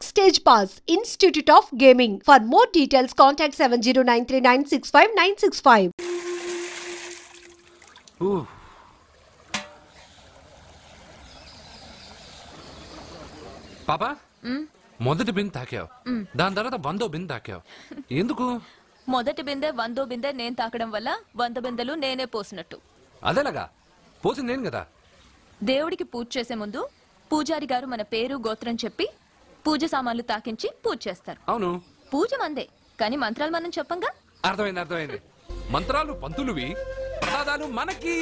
Backstage Pass, Institute of Gaming. For more details, contact 7093965965. పాపా మొదటి బిందె తాకావు, దాని తర్వాత 100వ బిందె తాకావు. ఎందుకు? మొదటి బిందె 100వ బిందె నేను తాకడం వల్ల 100 బిందెలు నేనే పోసినట్టు. అదేలాగా పోసింది నేను కదా. దేవుడికి పూజ చేసే ముందు పూజారి గారు మన పేరు గోత్రం చెప్పి పూజ సామాన్లు తాకించి పూజ చేస్తారు. అవును, పూజ మందే, కానీ మంత్రాలు మనం చెప్పంగా. అర్థమైంది. మంత్రాలు పంతులువి, ప్రసాదాలు మనకి.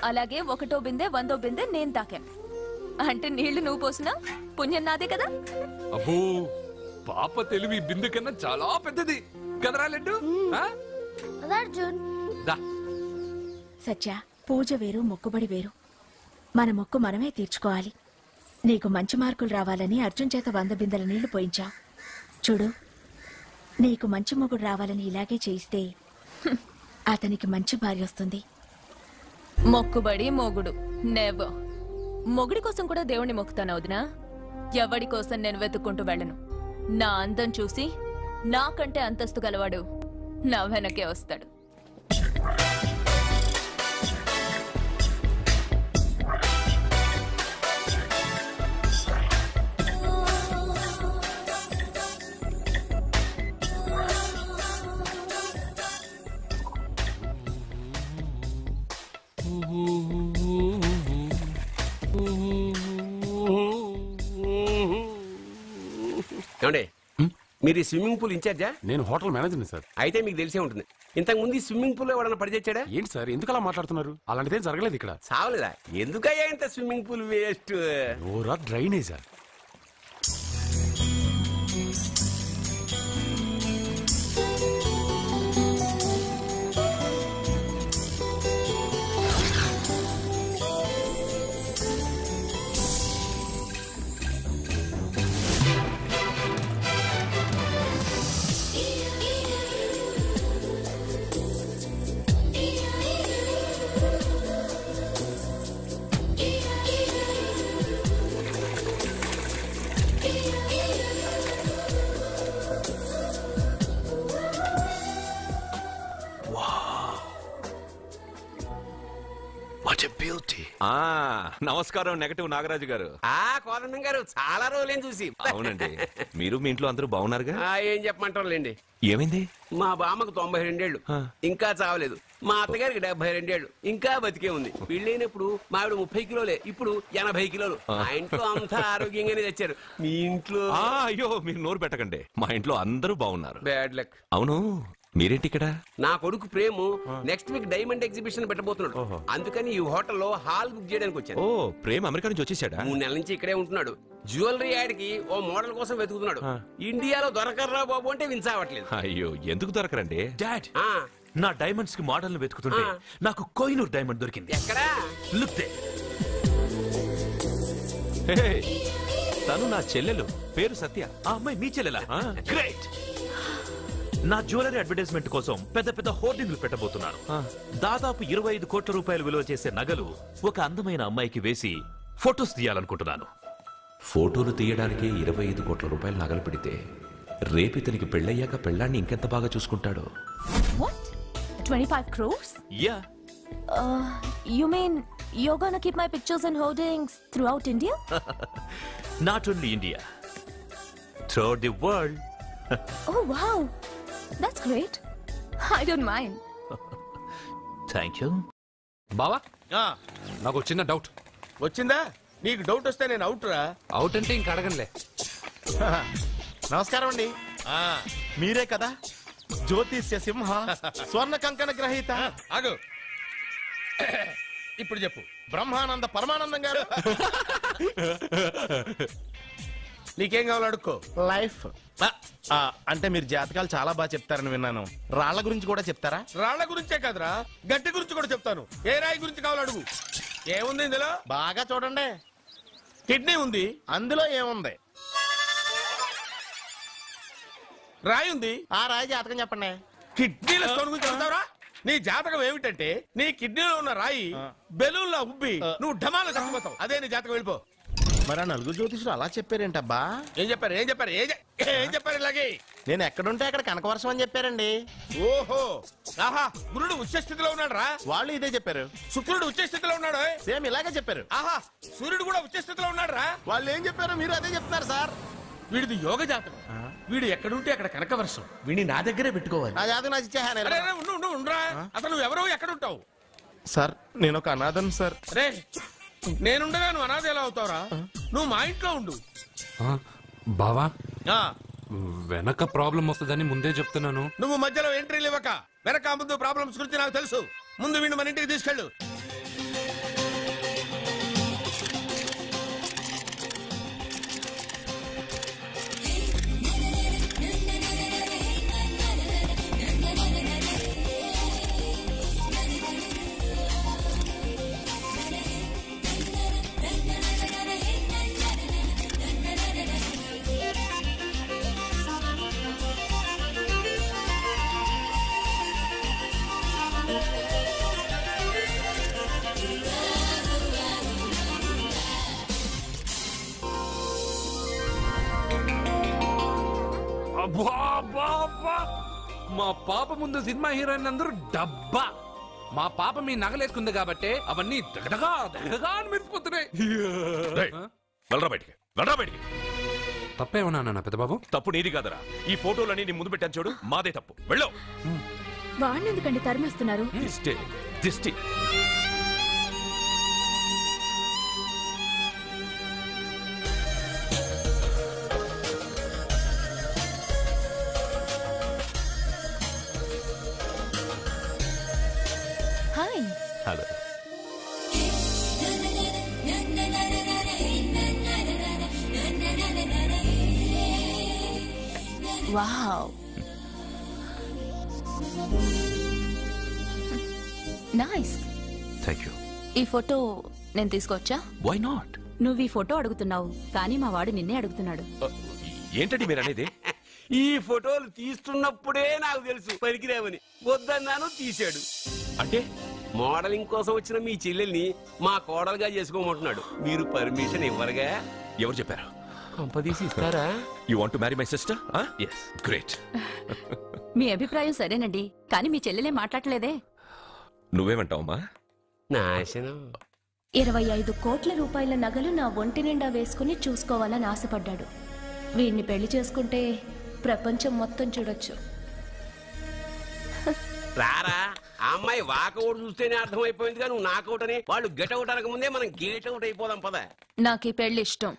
అలాగే 1వ బిందె 100వ బిందె నేను తాకాను అంటే నీళ్లు నువ్వు పోసినా పుణ్యం నాదే కదా. అబ్బో, పాప తెలివి బిందె కన్నా చాలా పెద్దది కదరా లడ్డు. సత్య, పూజ వేరు మొక్కుబడి వేరు. మన మొక్కు మనమే తీర్చుకోవాలి. నీకు మంచి మార్కులు రావాలని అర్జున్ చేత 100 బిందెల నీళ్లు పోయించావు. చూడు, నీకు మంచి మొగుడు రావాలని ఇలాగే చేయిస్తే అతనికి మంచి భార్య వస్తుంది. మొక్కుబడి మొగుడు నెవర్. మొగుడి కోసం కూడా దేవుణ్ణి మొక్కుతాను వదినా. ఎవడి కోసం నేను వెతుక్కుంటూ వెళ్ళను. నా అందం చూసి నాకంటే అంతస్తు గలవాడు నా వెనకే వస్తాడు. మీరు స్విమ్మింగ్ పూల్ ఇన్ఛార్జా? నేను హోటల్ మేనేజర్ని సార్. అయితే మీకు తెలిసే ఉంటుంది. ఇంతకు ముందు స్విమ్మింగ్ పూల్ ఎవడన్నా పడిచేచ్చాడా? ఏంటి సార్ ఎందుకు అలా మాట్లాడుతున్నారు? అలాంటిదేం జరగలేదు ఇక్కడ. సావలేదా? ఎందుకయ్యా ఇంత స్విమ్మింగ్ పూల్ వేస్ట్? ఓరా డ్రైనేజా? నమస్కారం నెగటివ్ నాగరాజు గారు. కోదండం గారు, చాలా రోజులేం చూసి. అవునండి, మీరు మీ ఇంట్లో అందరూ బాగున్నారుగా? ఏం చెప్పమంటారులేండి. ఏమైంది? మా బామ్మకు 92 ఏళ్ళు, ఇంకా చావలేదు. మా అత్తగారికి 72 ఏళ్ళు, ఇంకా బతికే ఉంది. పెళ్ళైనప్పుడు మా ఆవిడ 30 కిలోలే, ఇప్పుడు 80 కిలోలు. మా ఇంట్లో అంతా ఆరోగ్యంగానే తెచ్చారు. మీ ఇంట్లో? అయ్యో, మీరు నోరు పెట్టకండి. మా ఇంట్లో అందరూ బాగున్నారు. Bad luck. అవును, మీరేంటి ఇక్కడ? నా కొడుకు ప్రేము నెక్స్ట్ వీక్ డైమండ్ ఎగ్జిబిషన్ పెట్టబోతున్నాడు. అందుకని ఈ హోటల్లో హాల్ బుక్ చేయడానికి వచ్చాను. ఓ, ప్రేమ్ అమెరికా నుంచి వచ్చేసాడా? 3 నెలల నుంచి ఇక్కడే ఉంటున్నాడు. జ్యువెలరీ యాడ్కి ఓ మోడల్ కోసం వెతుకుతున్నాడు. ఇండియాలో దొరకర్రా బాబు అంటే విన్సావట్లేదు. అయ్యో, ఎందుకు దొరకరండి? డాడ్, నా డైమండ్స్ కి మోడల్ వెతుకుతుంటే నాకు కోహినూర్ డైమండ్ దొరికింది. ఎక్కడా? Look they. తను నా చెల్లెలు, పేరు సత్య. ఆ అమ్మాయి మీ చెల్లెలా? గ్రేట్. నా జ్యువెలరీ అడ్వర్టైజ్మెంట్ కోసం పెద్ద పెద్ద హోర్డింగ్లు పెట్టబోతున్నాను. దాదాపు 25 కోట్ల రూపాయలు విలువ చేసే నగలు ఒక అందమైన అమ్మాయికి వేసి ఫొటోస్ తీయాలనుకుంటున్నాను. ఫోటోలు తీయడానికే 25 కోట్ల రూపాయలు నగలు పెడితే రేపు ఇతనికి పెళ్ళయ్యాక పెళ్ళాన్ని ఇంకెంత బాగా చూసుకుంటాడో. What? 25 crores? Yeah. You mean you're gonna keep my pictures and hoardings throughout India? Not only India, throughout the world. Oh wow, that's great. I don't mind. Thank you. బావా, నాకు చిన్న డౌట్ వచ్చిందా? నీకు డౌట్ వస్తే నేను out రా. Out అంటే ఇంక అడగనులే. నమస్కారం అండి. మీరే కదా జ్యోతిష్య సింహ స్వర్ణ కంకణ గ్రహీత? ఆగు, ఇప్పుడు చెప్పు. బ్రహ్మానంద పరమానందం గారు. నీకేం కావాలో అడుక్కో. లైఫ్ అంటే మీరు జాతకాలు చాలా బాగా చెప్తారని విన్నాను. రాళ్ల గురించి కూడా చెప్తారా? రాళ్ల గురించే కాదురా, గట్టి గురించి కూడా చెప్తాను. ఏ రాయి గురించి కావాలో అడుగు. ఏముంది ఇందులో? బాగా చూడండి. కిడ్నీ ఉంది, అందులో ఏముంది? రాయి ఉంది, ఆ రాయి జాతకం చెప్పండి. కిడ్నీల స్టోన్ గురించి చెప్తావురా? నీ జాతకం ఏమిటంటే నీ కిడ్నీలో ఉన్న రాయి బెలూన్లా ఉబ్బి నువ్వు ఢమాలో చచ్చిపోతావు. అదే నీ జాతకం. వెళ్ళిపో. మరి ఆ నలుగురు జ్యోతిషులు అలా చెప్పారేంటబ్బా? ఏం చెప్పారు ఇలాగే? నేను ఎక్కడుంటే అక్కడ కనకవర్షం అని చెప్పారండి. ఓహో, ఆహా, గురుడు ఉచ్చ స్థితిలో ఉన్నాడు రా. వాళ్ళు ఇదే చెప్పారు. శుక్రుడు ఉచ్చ స్థితిలో ఉన్నాడు. సేమ్ ఇలాగే చెప్పారు. ఆహా, సూర్యుడు కూడా ఉచ్చ స్థితిలో ఉన్నాడు రా. వాళ్ళు ఏం చెప్పారో మీరు అదే చెప్తున్నారు సార్. వీడిది యోగ జాతకం. వీడు ఎక్కడుంటే అక్కడ కనకవర్షం. వీడిని నా దగ్గరే పెట్టుకోవాలి. నా జాతకం నాకు ఇచ్చేహాను. ఉండరా, అసలు నువ్వెవరో ఎక్కడుంటావు? సార్ నేను ఒక అనాథం సార్. రే, నేనుండగా నువ్వు అనాథ ఎలా అవుతావురా? నువ్వు మా ఇంట్లో ఉండు. బావా, వెనక ప్రాబ్లం వస్తుందని ముందే చెప్తున్నాను. నువ్వు మధ్యలో ఎంట్రీలు ఇవ్వక. వెనక ముందు ప్రాబ్లమ్స్ గురించి నాకు తెలుసు. ముందు వీడిని మన ఇంటికి తీసుకెళ్ళు. మా పాప ముందు సినిమా హీరోయిన్ అందరూ డబ్బా. మా పాప మీ నగలేసుకుంది కాబట్టి అవన్నీ దగదగా దగదగా అని మెరిసిపోతున్నాయి. వెళ్ళరా బయటికి. తప్పేమన్నా పెద్ద బాబు? తప్పు నీది కాదరా. ఈ ఫోటోలని నీ ముందు పెట్టాను చూడు, మాదే తప్పు. వెళ్ళు. వాడిని ఎందుకండి తరిమేస్తున్నారు? దిష్టి. Hi. Hello. Wow, nice. Thank you. ఈ ఫోటో నేను తీసుకోవచ్చా? Why not? నువ్వు ఈ ఫోటో అడుగుతున్నావు, కానీ మా వాడు నిన్నే అడుగుతున్నాడు. ఏంటండి మీరు అనేది? ఈ ఫోటోలు తీస్తున్నప్పుడే నాకు తెలుసు పనికిరామని. వద్దన్నాను, తీశాడు. అంటే మోడలింగ్ కోసం వచ్చిన మీ చెల్లెల్ని మా కోడలుగా చేసుకోమంటున్నాడు. మీరు పర్మిషన్ ఇవ్వరుగా? ఎవరు చెప్పారు? కంపదీసి ఇస్తారా? You want to marry my sister? yes, great. మీ అభిప్రాయం సరేనండి, కానీ మీ చెల్లెలే మాట్లాడలేదే. నువ్వేమంటావమ్మా? నాశనం. 25 కోట్ల రూపాయల నగలు నా ఒంటి నిండా వేసుకుని చూసుకోవాలని ఆశపడ్డాడు. వీడిని పెళ్లి చేసుకుంటే ప్రపంచం మొత్తం చూడొచ్చు. రారా, ఆ అమ్మాయి వాకౌట్ చూస్తేనే అర్థమైపోయిందిగా నువ్వు నాకౌట్ అని. వాళ్ళు గెటౌట్ అనక ముందే మనం గేట్ అవుట్ అయిపోదాం పద. నాకు ఈ పెళ్లి ఇష్టం.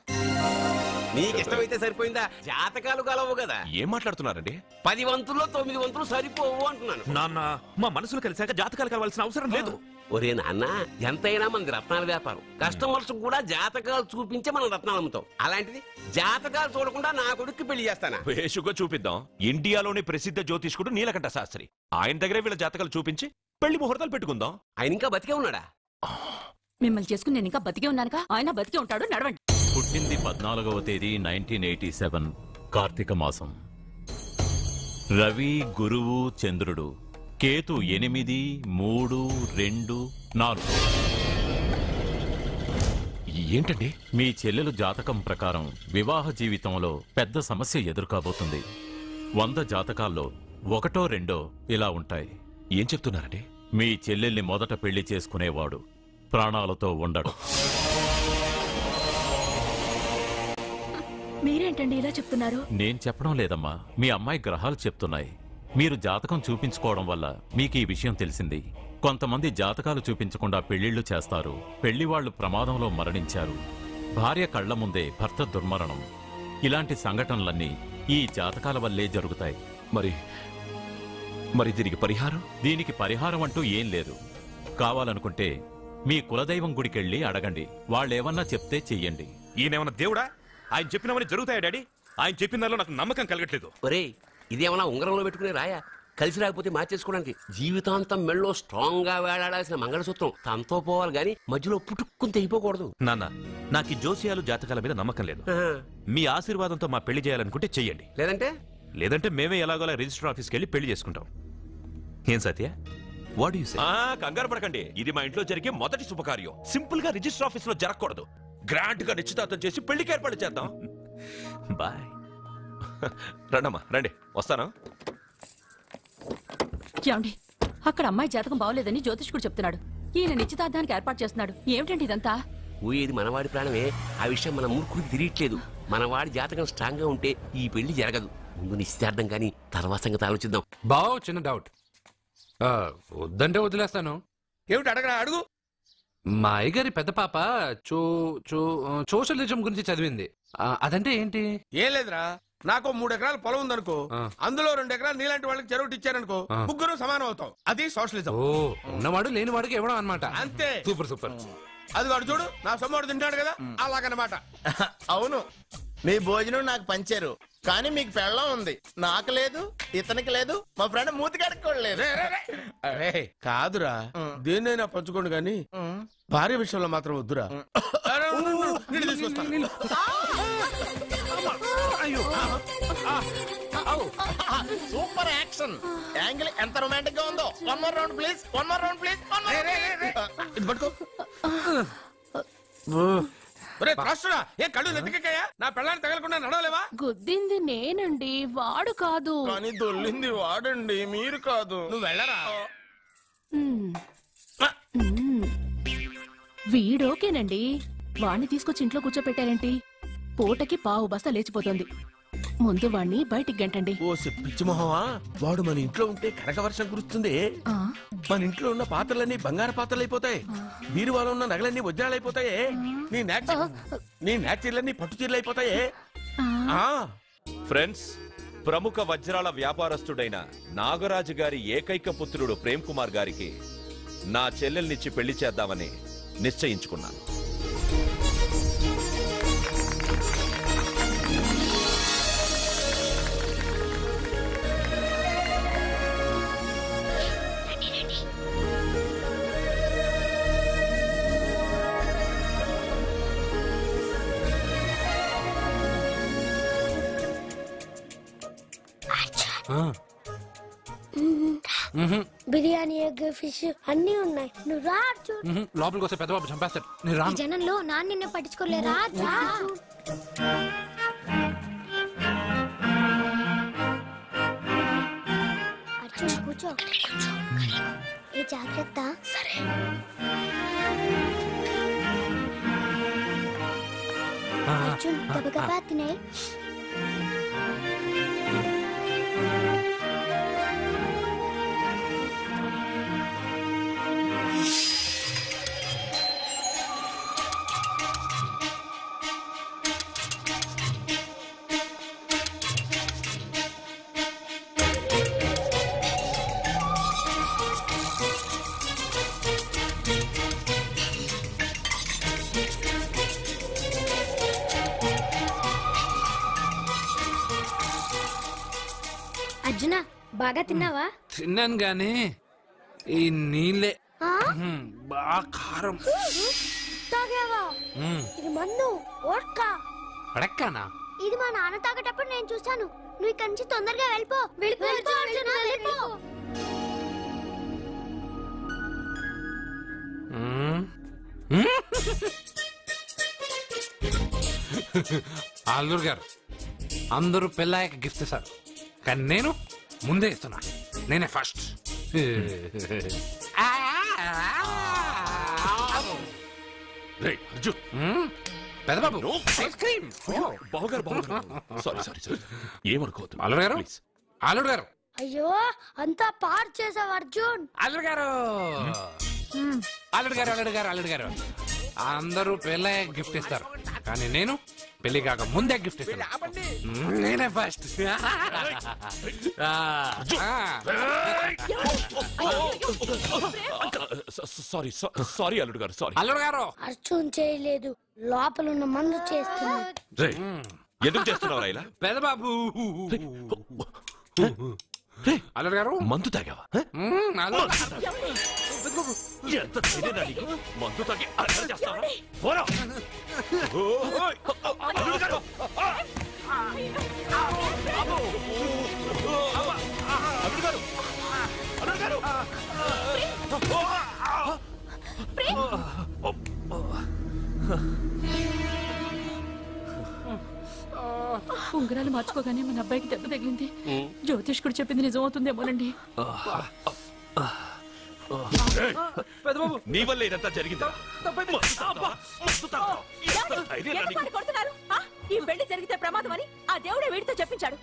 నీకు ఇష్టమైతే సరిపోయిందా? జాతకాలు కలవు కదా. ఏం మాట్లాడుతున్నారండి? 10 వంతుల్లో 9 వంతులు సరిపోవు అంటున్నాను. నాన్న, మా మనసులు కలిసాక జాతకాలు కలవాల్సిన అవసరం లేదు. ఒరే నాన్న, ఎంతైనా మనది రత్నాల వ్యాపారం. కస్టమర్స్ కూడా జాతకాలు చూపించే మనం రత్నాలు అమ్ముతాం. అలాంటిది జాతకాలు చూడకుండా నా కొడుక్కి పెళ్లి చేస్తానా? వేషుగా చూపిద్దాం. ఇండియాలోని ప్రసిద్ధ జ్యోతిష్కుడు నీలకంఠ శాస్త్రి, ఆయన దగ్గరే వీళ్ళ జాతకాలు చూపించి పెళ్లి ముహూర్తాలు పెట్టుకుందాం. ఆయన ఇంకా బతికే ఉన్నాడా? మిమ్మల్ని చేసుకుని నేను ఇంకా బతికే ఉన్నానుగా. ఆయన బతికే ఉంటాడు, నడవండి. పుట్టింది 14వ తేదీ 1987 కార్తీక మాసం. రవి, గురువు, చంద్రుడు. కేతు 8, 3, 2, 4. ఏంటండి? మీ చెల్లెలు జాతకం ప్రకారం వివాహ జీవితంలో పెద్ద సమస్య ఎదుర్కోబోతుంది. 100 జాతకాల్లో 1, 2 ఇలా ఉంటాయి. ఏం చెప్తున్నారండి? మీ చెల్లెల్ని మొదట పెళ్లి చేసుకునేవాడు ప్రాణాలతో ఉండడు. మీరేంటండి ఇలా చెప్తున్నారు? నేను చెప్పడం లేదమ్మా, మీ అమ్మాయి గ్రహాలు చెప్తున్నాయి. మీరు జాతకం చూపించుకోవడం వల్ల మీకు ఈ విషయం తెలిసింది. కొంతమంది జాతకాలు చూపించకుండా పెళ్లిళ్లు చేస్తారు. పెళ్లివాళ్లు ప్రమాదంలో మరణించారు. భార్య కళ్ల ముందే భర్త దుర్మరణం. ఇలాంటి సంఘటనలన్నీ ఈ జాతకాల వల్లే జరుగుతాయి. మరి దీనికి పరిహారం? దీనికి పరిహారం అంటూ ఏం లేదు. కావాలనుకుంటే మీ కులదైవం గుడికెళ్ళి అడగండి. వాళ్ళేమన్నా చెప్తే చెయ్యండి. ఈయనేమన్నా దేవుడా? ఆయన చెప్పినవన్నీ జరుగుతాయా డాడీ? ఆయన చెప్పిన దానిలో నాకు నమ్మకం కలగట్లేదు. ఒరే, ఇదేమన్నా ఉంగరంలో పెట్టుకునే రాయా? కలిసి రాకపోతే మార్చేసుకోవడానికి. జీవితాంతం మెళ్ళో స్ట్రాంగ్ గా వేలాడాల్సిన మంగళసూత్రం తనతో పోవాలి గాని మధ్యలో పుట్టుక్కుని తెగిపోకూడదు. నాన్న, నాకు ఈ జోసియాలు జాతకాల మీద నమ్మకం లేదు. మీ ఆశీర్వాదంతో మా పెళ్లి చేయాలనుకుంటే చెయ్యండి. లేదంటే మేమే ఎలాగోలా రిజిస్టర్ ఆఫీస్కి వెళ్ళి పెళ్లి చేసుకుంటాం. ఏం సత్య? కంగారు పడకండి. ఇది మా ఇంట్లో జరిగే మొదటి శుభకార్యం. సింపుల్ గా రిజిస్టర్ ఆఫీస్ లో జరగకూడదు. గ్రాండ్ గా నిశ్చితార్థం చేసి పెళ్లికి ఏర్పాటు చేద్దాం. బాయ్. రండమ్మా రండి, వస్తాను. ఏమండి, అక్కడ అమ్మాయి జాతకం బాగోలేదని జ్యోతిష్కుడు చెప్తున్నాడు. ఈయన నిశ్చితార్థానికి ఏర్పాటు చేస్తున్నాడు. ఏమిటండి ఇదంతా? ఊయేది మనవాడి ప్రాణమే. ఆ విషయం మన మూర్ఖుడికి తిరియట్లేదు. మనవాడి జాతకం స్ట్రాంగ్ గా ఉంటే ఈ పెళ్లి జరగదు. ముందు నిశ్చితార్థం కానీ తర్వాత సంగతి ఆలోచిద్దాం. బావ చిన్న డౌట్, వద్దంటే వదిలేస్తాను. ఏమిటి అడగరా, అడుగు. మా అయ్యగారి పెద్ద పాప సోషలిజం గురించి చదివింది. అదంటే ఏంటి? ఏం లేదురా, నాకు 3 ఎకరాల పొలం ఉందనుకో, అందులో 2 ఎకరాలు నీలాంటి వాళ్ళకి చెరువు ఇచ్చారనుకో, ముగ్గురు సమానం అవుతాం. అది సోషలిజం. ఉన్నవాడు లేని వాడికి ఇవ్వడం అనమాట. అంతే. Super super. అది వాడు చూడు, నా సొమ్మడు తింటాడు కదా, అలాగనమాట. అవును, మీ భోజనం నాకు పంచారు, కానీ మీకు పెళ్ళం ఉంది, నాకు లేదు, ఇతనికి లేదు, మా ఫ్రెండ్ మూతి కడుక్కోలేదు. కాదురా, దేన్నైనా పంచుకోండి కానీ భార్య విషయంలో మాత్రం వద్దురా. సూపర్ యాక్షన్ యాంగిల్ ఎంత రొమాంటిక్ గా ఉందో. 1 more round please, 1 more round please. ఇది పట్టుకో. ఏ కళ్ళు నెత్తికెక్కాయా? నా పెళ్ళాన్ని తగలకుండా నడవలేవా? గుద్దింది నేనండి, వాడు కాదు. కానీ దొల్లింది వాడండి, మీరు కాదు. నువ్వు వెళ్ళరా. వీడోకేనండి, వాణ్ణి తీసుకొచ్చి ఇంట్లో కూర్చోపెట్టారేంటి? పూటకి పావు బస్తా లేచిపోతుంది. ముందు వాణ్ణి బయటికి గంటండి. ఓ పిచ్చి మొహమా, వాడు మన ఇంట్లో ఉంటే కనక వర్షం కురుస్తుంది. మన ఇంట్లో ఉన్న పాత్రలన్నీ బంగారు పాత్రలు అయిపోతాయి, బీరువాలో ఉన్న నగలన్నీ వజ్రాలు అయిపోతాయి, నీ నాచీర్లన్నీ పట్టు చీరలు అయిపోతాయి. ఫ్రెండ్స్, ప్రముఖ వజ్రాల వ్యాపారస్తుడైన నాగరాజు గారి ఏకైక పుత్రుడు ప్రేమ్ కుమార్ గారికి నా చెల్లెల్నిచ్చి పెళ్లి చేద్దామని నిశ్చయించుకున్నాను. బిర్యానీ, ఎగ్, ఫిష్ అన్ని ఉన్నాయి. నువ్వు రా. లోపలికి వస్తే పెద్దబాబు చంపేస్తాడు. నేను రాను. జనంలో నాన్న నిన్ను పట్టించుకోలేరా? అర్జున్ కూర్చో. ఏ జాగ్రత్త. సరే. అర్జున్ గబగబా తినే. అర్జున, బాగా తిన్నావా? తిన్నాను గానీ ఈ నీళ్ళే బాగా కారం. తాగావా? ఇది మందు, వోడ్కా. పడక్కానా? ఇది మా నాన్న తాగేటప్పుడు నేను చూశాను. నువ్వు ఇక్కడి నుంచి తొందరగా వెళ్ళిపో. వెళ్ళిపో అర్జున, వెళ్ళిపో. అల్లూరు గారు, అందరూ పెళ్ళాయక గిఫ్ట్ ఇస్తారు, కానీ నేను ముందే ఇస్తున్నా. నేనే ఫస్ట్. పెద్దబాబు, ఐస్ క్రీమ్. ఏమనుకోవద్దు. అల్లుడు గారు, అల్లుడు గారు. అయ్యో, అంతా పాడు చేసావు అర్జున్. అల్లుడు గారు, అల్లుడు గారు, అల్లుడు గారు, అల్లుడు గారు, అందరూ పెళ్ళాయక గిఫ్ట్ ఇస్తారు, కానీ నేను పెళ్లి కాక ముందే గిఫ్ట్ ఇస్తాను. నేనే ఫస్ట్. సారీ అల్లుడు గారు, సారీ. అల్లుడు గారు, అర్జున్ చేయలేదు, లోపల ఉన్న మందు చేస్తుంది. ఎందుకు చేస్తున్నావు ఇలా? పెద్దబాబు. అల్లుడు గారు, మందు తాగావా? మందు తాగి ఉంగరాలు మార్చుకోగానే మన అబ్బాయికి దెబ్బ తగిలింది. జ్యోతిష్ కూడా చెప్పింది నిజమవుతుందేమోనండి. నీ వల్ల ఇదంతా జరిగిందా? ఈ పెళ్లి జరిగితే ప్రమాదం అని ఆ దేవుడే వీడితో చెప్పించాడు.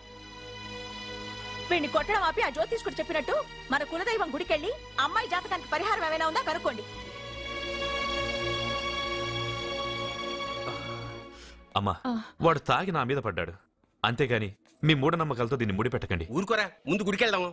వీడిని కొట్టడం ఆపి ఆ జ్యోతిష్కుడు చెప్పినట్టు మన కులదైవం గుడికెళ్ళి అమ్మాయి జాతకానికి పరిహారం ఏమైనా ఉందా కనుక్కోండి. అమ్మా, వాడు తాగి నా మీద పడ్డాడు, అంతేగాని మీ మూఢనమ్మకాలతో దీన్ని ముడిపెట్టకండి. ఊరుకోరా, ముందు గుడికెళ్దాము.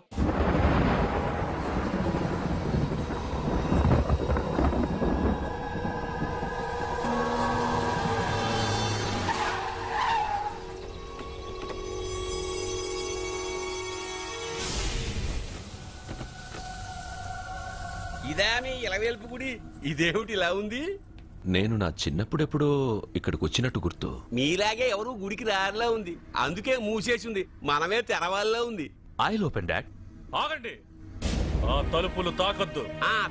ఇదా మీ ఇలవేల్పు గుడి? ఇదేమిటి ఇలా ఉంది? నేను నా చిన్నప్పుడెప్పుడో ఇక్కడికి వచ్చినట్టు గుర్తు. మీలాగే ఎవరు గుడికి రారులా ఉంది, అందుకే మూసేసి ఉంది. మనమే తెరవాళ్ళలో ఉంది. I'll open dad. ఆగండి, ఆ తలుపులు తాకద్దు.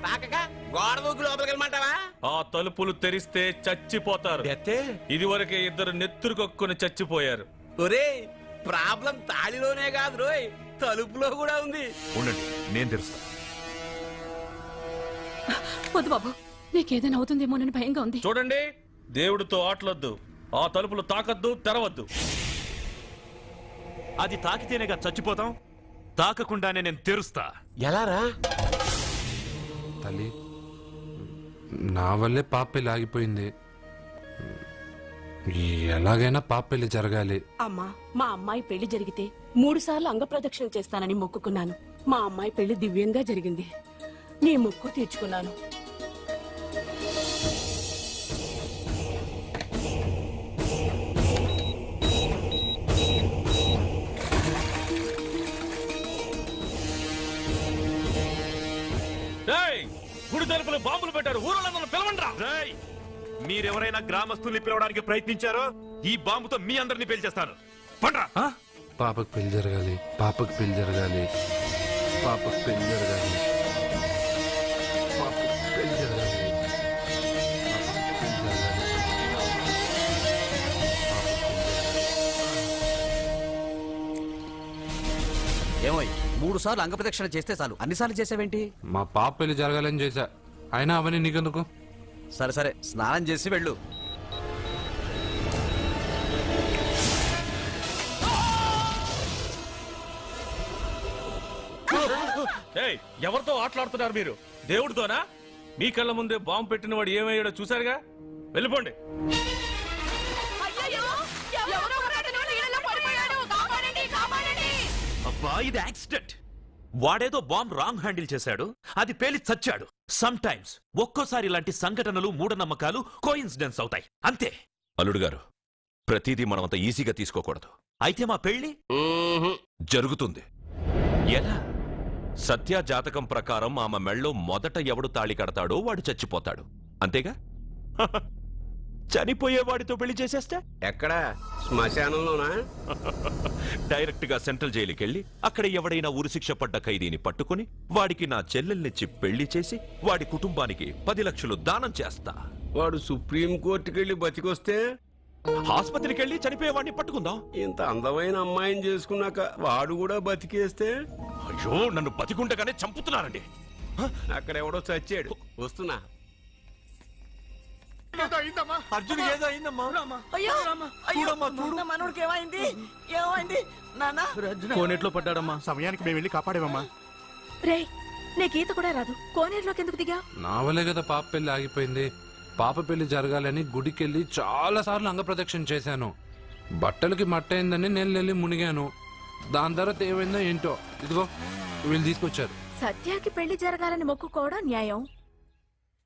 తాకక గోడ దూకి లోపలికి వెళ్ళమంటావా? ఆ తలుపులు తెరిస్తే చచ్చిపోతారు. ఇది వరకే ఇద్దరు నెత్తురుకొక్కుని చచ్చిపోయారు. ఒరే, ప్రాబ్లం తాళిలోనే కాదు రోయ్, తలుపులో కూడా ఉంది. ఉండండి, నేను తెరుస్తా. వద్దు బాబు, నీకేదైనా అవుతుందేమోనని భయంగా ఉంది. చూడండి, దేవుడితో ఆటలొద్దు. ఆ తలుపులు తాకద్దు, తెరవద్దు. అది తాకితేనేగా చచ్చిపోతాం, తాకకుండానే నేను తెరుస్తా. ఎలారా? తల్లి, నా వల్లే పాప పెళ్లి ఆగిపోయింది. ఎలాగైనా పాప పెళ్లి జరగాలి. అమ్మా, మా అమ్మాయి పెళ్లి జరిగితే 3 సార్లు అంగప్రదక్షిణ చేస్తానని మొక్కుకున్నాను. మా అమ్మాయి పెళ్లి దివ్యంగా జరిగింది. నీ మొక్కు తీర్చుకున్నాను. గుడి తలుపులు బాంబులు పెట్టారు, ఊరలో పిలవండ్రా. మీరెవరైనా గ్రామస్తుల్ని పిలవడానికి ప్రయత్నించారో ఈ బాంబుతో మీ అందరినీ పేల్చేస్తాను. పండ్రా. పాపకు పెళ్లి జరగాలి, పాపకు పెళ్లి జరగాలి, పాపకు పెళ్లి జరగాలి, పాపకు పెళ్లి జరగాలి. ఏమోయ్, 3 సార్లు అంగప్రదక్షిణ చేస్తే చాలు, అన్నిసార్లు చేసావేంటి? మా పాప పెళ్లి జరగాలని చేశా, అయినా అవన్నీ నీకెందుకు? సరే సరే, స్నానం చేసి వెళ్ళు. ఎవరితో ఆటలాడుతున్నారు మీరు? దేవుడితోనా? మీ కళ్ళ ముందే బాంబు పెట్టిన వాడు ఏమయ్యాడో చూసారుగా. వెళ్ళిపోండి. అబ్బా, ఇది యాక్సిడెంట్. వాడేదో బాంబ్ రాంగ్ హ్యాండిల్ చేశాడు, అది పేలి చచ్చాడు. సమ్ టైమ్స్ ఒక్కోసారి ఇలాంటి సంఘటనలు మూఢనమ్మకాలు కోఇన్సిడెన్స్ అవుతాయి, అంతే. అల్లుడు గారు, ప్రతిదీ మనమంత ఈజీగా తీసుకోకూడదు. అయితే మా పెళ్లి జరుగుతుంది. ఎలా? సత్య జాతకం ప్రకారం ఆమె మెళ్ళో మొదట ఎవడు తాళి కడతాడో వాడు చచ్చిపోతాడు, అంతేగా? చనిపోయేవాడితో పెళ్లి చేసేస్తే ఎక్కడ? శ్మశానంలోనా? డైరెక్ట్ గా సెంట్రల్ జైలుకి వెళ్ళి అక్కడ ఎవడైనా ఉరిశిక్ష పడ్డ ఖైదీని పట్టుకుని వాడికి నా చెల్లెల్నిచ్చి పెళ్లి చేసి వాడి కుటుంబానికి 10 లక్షలు దానం చేస్తా. వాడు సుప్రీం కోర్టుకి వెళ్ళి బతికొస్తే ఆసుపత్రికి వెళ్ళి చనిపోయేవాడిని పట్టుకుందాం. ఇంత అందమైన అమ్మాయిని చేసుకున్నాక వాడు కూడా బతికేస్తే? అయ్యో, నన్ను బతికుండగానే చంపుతున్నారండి. అక్కడ ఎవడో చచ్చాడు, వస్తున్నా. అర్జున్ ఏదో అయిందమ్మా. మనోడికి ఏమైంది? ఏమైంది నాన్న? కోనేట్లో పడ్డాడమ్మా, సమయానికి మేము వెళ్ళి కాపాడేమమ్మా. రే, నీకు ఈత కూడా రాదు, కోనేరులోకి ఎందుకు దిగా? నా వల్లే కదా పాప పెళ్లి ఆగిపోయింది. పాప పెళ్లి జరగాలని గుడికెళ్ళి చాలా సార్లు అంగప్రదక్షిణ చేశాను. బట్టలకి మట్టయిందని నేను వెళ్ళి మునిగాను. దాని తర్వాత ఏమైందో ఏంటో, ఇదిగో వీళ్ళు తీసుకొచ్చారు. సత్యాకి పెళ్లి జరగాలని మొక్కుకోవడం న్యాయం,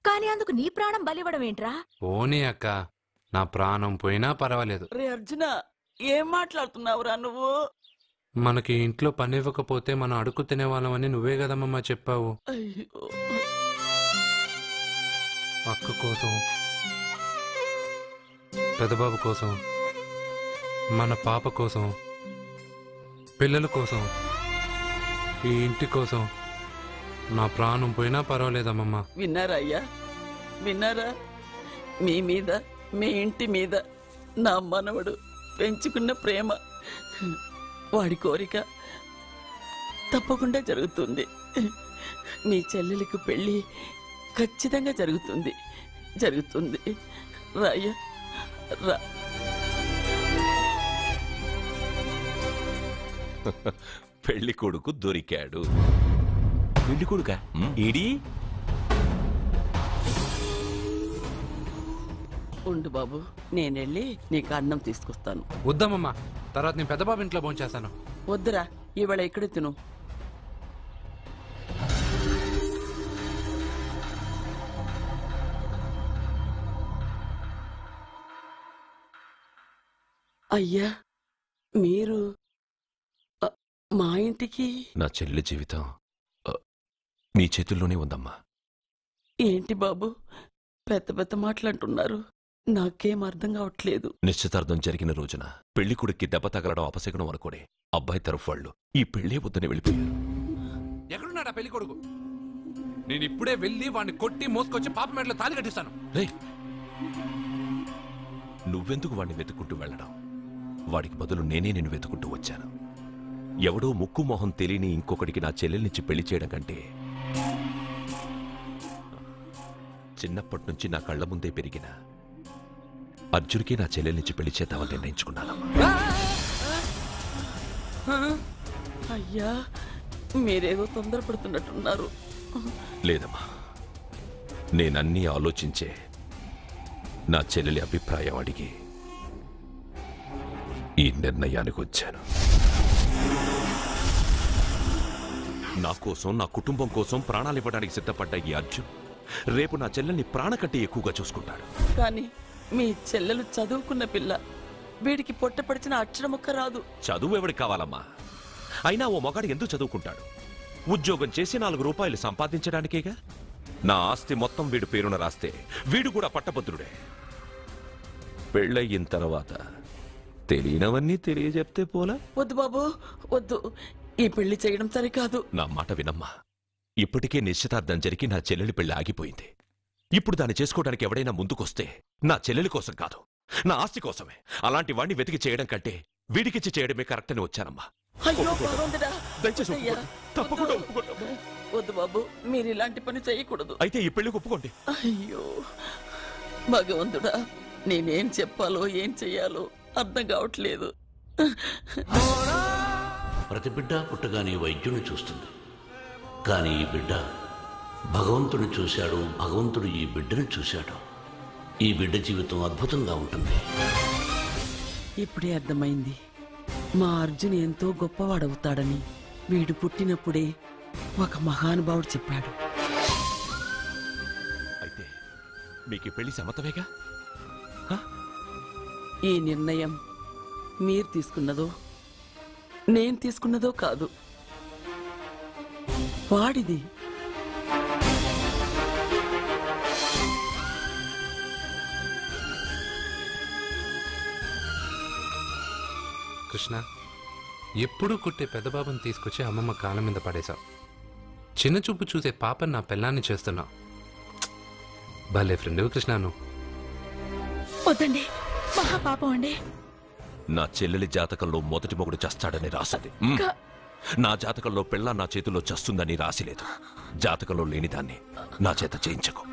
కానీ అందుకు నీ ప్రాణం బలివ్వడం ఏంట్రా? పోనీ అక్క, నా ప్రాణం పోయినా పర్వాలేదు. రే అర్జున, ఏం మాట్లాడుతున్నావురా నువ్వు? మనకి ఇంట్లో పని ఇవ్వకపోతే మనం అడుగు తినేవాళ్ళమని నువ్వే కదమ్మా చెప్పావు. అక్క కోసం, పెదబాబు కోసం, మన పాప కోసం, పిల్లల కోసం, ఈ ఇంటి కోసం నా ప్రాణం పోయినా పర్వాలేదమ్మా. విన్నారా అయ్యా, విన్నారా? మీ మీద, మీ ఇంటి మీద నా మనవడు పెంచుకున్న ప్రేమ వాడి కోరిక తప్పకుండా జరుగుతుంది. మీ చెల్లెలికి పెళ్లి ఖచ్చితంగా జరుగుతుంది. రాయ్యా రా. పెళ్లి కొడుకు దొరికాడు. పెళ్లి కొడుక ఏడి? ఉండు బాబు, నేనెళ్ళి నీకు అన్నం తీసుకొస్తాను. వద్దామమ్మా, తర్వాత నేను పెద్ద బాబు ఇంట్లో భోంచేస్తాను. వద్దురా, ఇవాళ ఇక్కడే తిను. అయ్యా, మీరు మా ఇంటికి? నా చెల్లి జీవితం మీ చేతుల్లోనే ఉందమ్మా. ఏంటి బాబు పెద్ద పెద్ద మాటలంటున్నారు? నాకేం అర్థం కావట్లేదు. నిశ్చితార్థం జరిగిన రోజున పెళ్లి కొడుక్కి దెబ్బ తగలడం అపశకునం అనుకోడే అబ్బాయి తరఫు వాళ్ళు ఈ పెళ్లే వద్దని వెళ్ళిపోయారు. ఎక్కడున్నాడా పెళ్లి కొడుకు? నేను ఇప్పుడే వెళ్ళి వాడిని కొట్టి మోసుకొచ్చి పాప మెడలో తాళి కట్టిస్తాను. నువ్వెందుకు వాడిని వెతుక్కుంటూ వెళ్ళడం? వాడికి బదులు నేనే నిన్ను వెతుకుంటూ వచ్చాను. ఎవడో ముక్కు మొహం తెలియని ఇంకొకడికి నా చెల్లెల్నిచ్చి పెళ్లి చేయడం కంటే చిన్నప్పటి నుంచి నా కళ్ల ముందే పెరిగిన అర్జున్కి నా చెల్లెల్నిచ్చి పెళ్లి చేద్దామని నిర్ణయించుకున్నాను. అయ్యా, మీరేదో తొందరపడుతున్నట్టున్నారు. లేదమ్మా, నేనన్నీ ఆలోచించే నా చెల్లెలి అభిప్రాయం అడిగి ఈ నిర్ణయానికి వచ్చాను. నా కోసం, నా కుటుంబం కోసం ప్రాణాలు ఇవ్వడానికి సిద్ధపడ్డ ఈ అర్జున్ రేపు నా చెల్లెల్ని ప్రాణ కంటే ఎక్కువగా చూసుకుంటాడు. కానీ మీ చెల్లెలు చదువుకున్న పిల్ల, వీడికి పొట్టపడిచిన అక్షరముక్క రాదు. చదువు ఎవడికి కావాలమ్మా? అయినా ఓ మగాడు ఎందుకు చదువుకుంటాడు? ఉద్యోగం చేసి 4 రూపాయలు సంపాదించడానికేగా. నా ఆస్తి మొత్తం వీడు పేరున రాస్తే వీడు కూడా పట్టభద్రుడే. పెళ్ళయిన తర్వాత తెలియనవన్నీ తెలియజెప్తే పోలా? వద్దు బాబు, వద్దు. ఈ పెళ్లి చేయడం సరికాదు. నా మాట వినమ్మా. ఇప్పటికే నిశ్చితార్థం జరిగి నా చెల్లెలి పెళ్లి ఆగిపోయింది. ఇప్పుడు దాన్ని చేసుకోవడానికి ఎవడైనా ముందుకొస్తే నా చెల్లెలి కోసం కాదు, నా ఆస్తి కోసమే. అలాంటి వాణ్ణి వెతికి చేయడం కంటే వీడికిచ్చి చేయడమే కరెక్ట్ అని వచ్చానమ్మా. దయచేసి తప్పకుండా ఒప్పుకోండి. వద్దు బాబు, మీరు ఇలాంటి పని చేయకూడదు. అయితే ఈ పెళ్లికి ఒప్పుకోండి. అయ్యో భగవంతుడా, నేనేం చెప్పాలో ఏం చెయ్యాలో అర్థం కావట్లేదు. ప్రతి బిడ్డ పుట్టగానే వైద్యుని చూస్తుంది, కానీ ఈ బిడ్డ భగవంతుని చూశాడు. భగవంతుడు ఈ బిడ్డను చూశాడు. ఈ బిడ్డ జీవితం అద్భుతంగా ఉంటుంది. ఇప్పుడే అర్థమైంది, మా అర్జున్ ఎంతో గొప్పవాడవుతాడని. వీడు పుట్టినప్పుడే ఒక మహానుభావుడు చెప్పాడు. అయితే మీకు పెళ్లి సమ్మతమేగా? ఈ నిర్ణయం మీరు తీసుకున్నదో నేను తీసుకున్నదో కాదు, వాడిది. కృష్ణ, ఎప్పుడూ కుట్టే పెద్ద బాబుని తీసుకొచ్చి అమ్మమ్మ కాళ్ళ మీద పడేశావు. చిన్న చూపు చూసే పాపని నా పిల్లాన్ని చేస్తున్నావు. భలే ఫ్రెండ్ కృష్ణ నువ్వు. వద్దండి, మహాపాపం అండి. నా చెల్లెలి జాతకంలో మొదటి మొగుడు చస్తాడని రాసింది. నా జాతకంలో పెళ్ళ నా చేతిలో చస్తుందని రాసిలేదు. జాతకంలో లేనిదాన్ని నా చేత చేయించకు.